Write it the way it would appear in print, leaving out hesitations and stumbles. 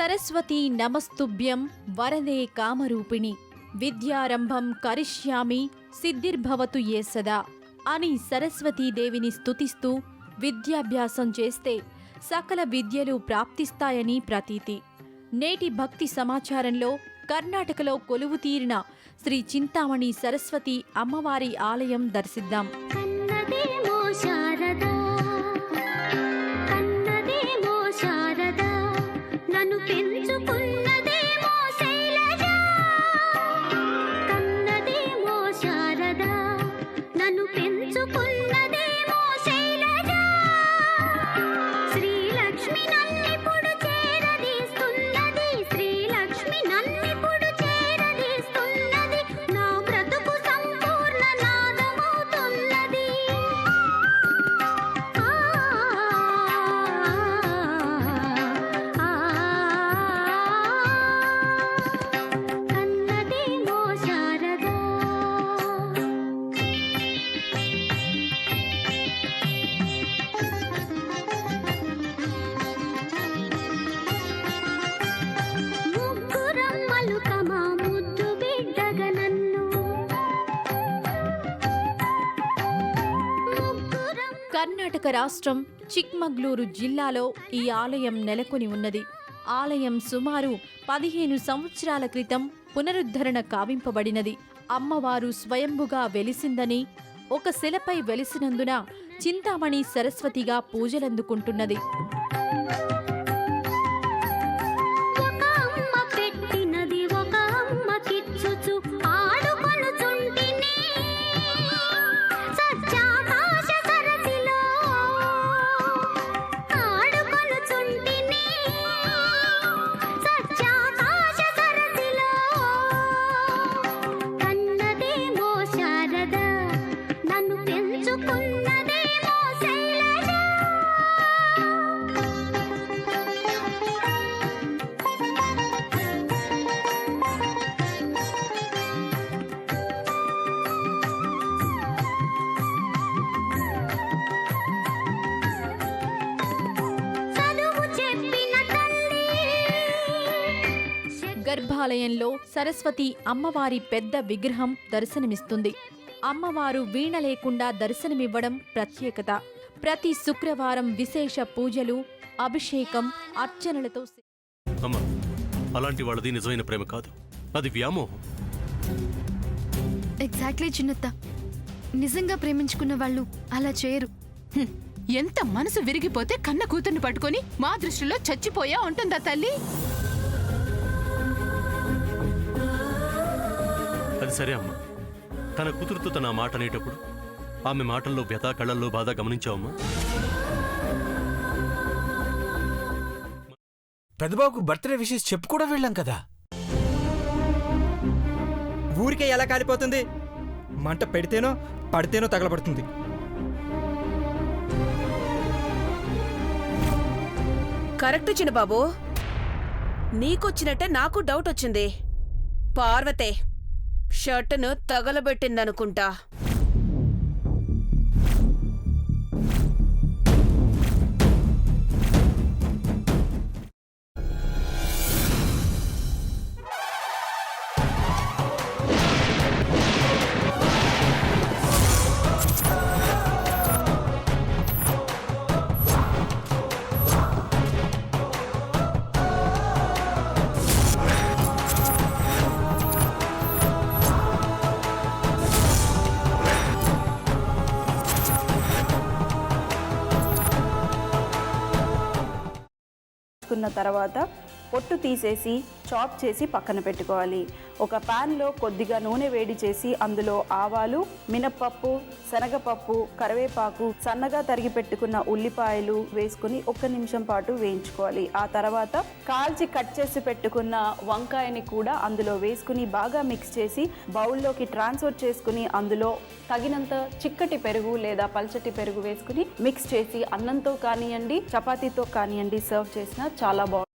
సరస్వతీ నమస్తుభ్యం వరదే కామరూపిణి విద్యారంభం కరిష్యామి సిద్ధిర్భవతు ఏ సదా అని సరస్వతీదేవిని స్తుతిస్తూ విద్యాభ్యాసం చేస్తే సకల విద్యలు ప్రాప్తిస్తాయని ప్రతీతి. నేటి భక్తి సమాచారంలో కర్ణాటకలో కొలువుతీరిన శ్రీ చింతామణి సరస్వతి అమ్మవారి ఆలయం దర్శిద్దాం. కర్ణాటక రాష్ట్రం చిక్మగ్లూరు జిల్లాలో ఈ ఆలయం నెలకొని ఉన్నది. ఆలయం సుమారు 15 సంవత్సరాల క్రితం పునరుద్ధరణ కావింపబడినది. అమ్మవారు స్వయంభుగా వెలిసిందని, ఒక శిలపై వెలిసినందున చింతామణి సరస్వతిగా పూజలందుకుంటున్నది. గర్భాలయంలో సరస్వతి అమ్మవారి పెద్ద విగ్రహం దర్శనమిస్తుంది. అమ్మవారు వీణ లేకుండా దర్శనమివ్వడం ప్రత్యేకత. ప్రతి శుక్రవారం విశేష పూజలు, అభిషేకం, అర్చనలతో. అమ్మా, అలాంటి వాళ్ళది నిజమైన ప్రేమ కాదు, అది వ్యామోహం. ఎగ్జాక్ట్లీ చిన్నత్త, నిజంగా ప్రేమించుకున్న వాళ్ళు అలా చేయరు. ఎంత మనసు విరిగిపోతే కన్న కూతుర్ని పట్టుకొని మా దృష్టిలో చచ్చిపోయా ఉంటుందా తల్లి? అది సరే అమ్మా, తన కూతురుతో తన మాట అనేటప్పుడు ఆమె మాటల్లో వ్యథ, కళ్ళల్లో బాధ గమనించావమ్మా? పెద్దబాబుకు బర్త్డే విషెస్ చెప్పు కూడా వెళ్ళాం కదా. ఊరికే ఎలా కాలిపోతుంది? మంట పెడితేనో పడితేనో తగలబడుతుంది. కరెక్ట్ చిన్నబాబు, నీకొచ్చినట్టే నాకు డౌట్ వచ్చింది. పార్వతే షర్టును తగలబెట్టిందనుకుంటా. తర్వాత పొట్టు తీసేసి చాప్ చేసి పక్కన పెట్టుకోవాలి. ఒక ప్యాన్లో కొద్దిగా నూనె వేడి చేసి అందులో ఆవాలు, మినప్పప్పు, శనగపప్పు, కరివేపాకు, సన్నగా తరిగి పెట్టుకున్న ఉల్లిపాయలు వేసుకుని 1 నిమిషం పాటు వేయించుకోవాలి. ఆ తర్వాత కాల్చి కట్ చేసి పెట్టుకున్న వంకాయని కూడా అందులో వేసుకుని బాగా మిక్స్ చేసి బౌల్లోకి ట్రాన్స్ఫర్ చేసుకుని అందులో తగినంత చిక్కటి పెరుగు లేదా పల్చటి పెరుగు వేసుకుని మిక్స్ చేసి అన్నంతో కానివ్వండి, చపాతీతో కానివ్వండి సర్వ్ చేసినా చాలా బాగుంటుంది.